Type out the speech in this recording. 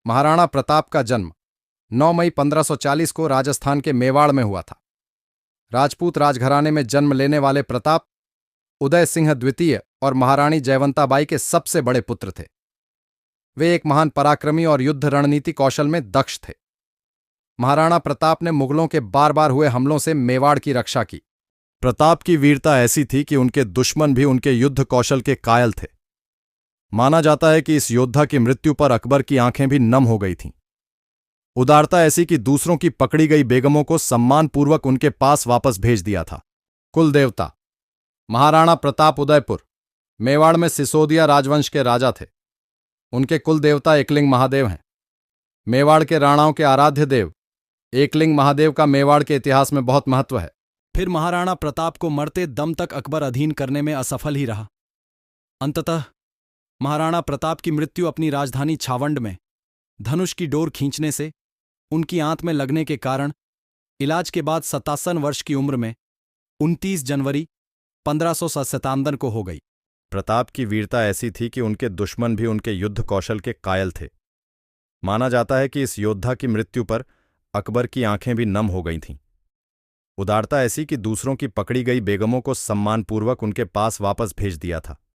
महाराणा प्रताप का जन्म 9 मई 1540 को राजस्थान के मेवाड़ में हुआ था। राजपूत राजघराने में जन्म लेने वाले प्रताप उदय सिंह द्वितीय और महारानी जयवंताबाई के सबसे बड़े पुत्र थे। वे एक महान पराक्रमी और युद्ध रणनीति कौशल में दक्ष थे। महाराणा प्रताप ने मुगलों के बार बार हुए हमलों से मेवाड़ की रक्षा की। प्रताप की वीरता ऐसी थी कि उनके दुश्मन भी उनके युद्ध कौशल के कायल थे। माना जाता है कि इस योद्धा की मृत्यु पर अकबर की आंखें भी नम हो गई थीं। उदारता ऐसी कि दूसरों की पकड़ी गई बेगमों को सम्मानपूर्वक उनके पास वापस भेज दिया था। कुल देवता महाराणा प्रताप उदयपुर मेवाड़ में सिसोदिया राजवंश के राजा थे। उनके कुल देवता एकलिंग महादेव हैं। मेवाड़ के राणाओं के आराध्य देव एकलिंग महादेव का मेवाड़ के इतिहास में बहुत महत्व है। फिर महाराणा प्रताप को मरते दम तक अकबर अधीन करने में असफल ही रहा। अंततः महाराणा प्रताप की मृत्यु अपनी राजधानी छावंड में धनुष की डोर खींचने से उनकी आंत में लगने के कारण इलाज के बाद 57 वर्ष की उम्र में 29 जनवरी 1597 को हो गई। प्रताप की वीरता ऐसी थी कि उनके दुश्मन भी उनके युद्ध कौशल के कायल थे। माना जाता है कि इस योद्धा की मृत्यु पर अकबर की आंखें भी नम हो गई थीं। उदारता ऐसी कि दूसरों की पकड़ी गई बेगमों को सम्मानपूर्वक उनके पास वापस भेज दिया था।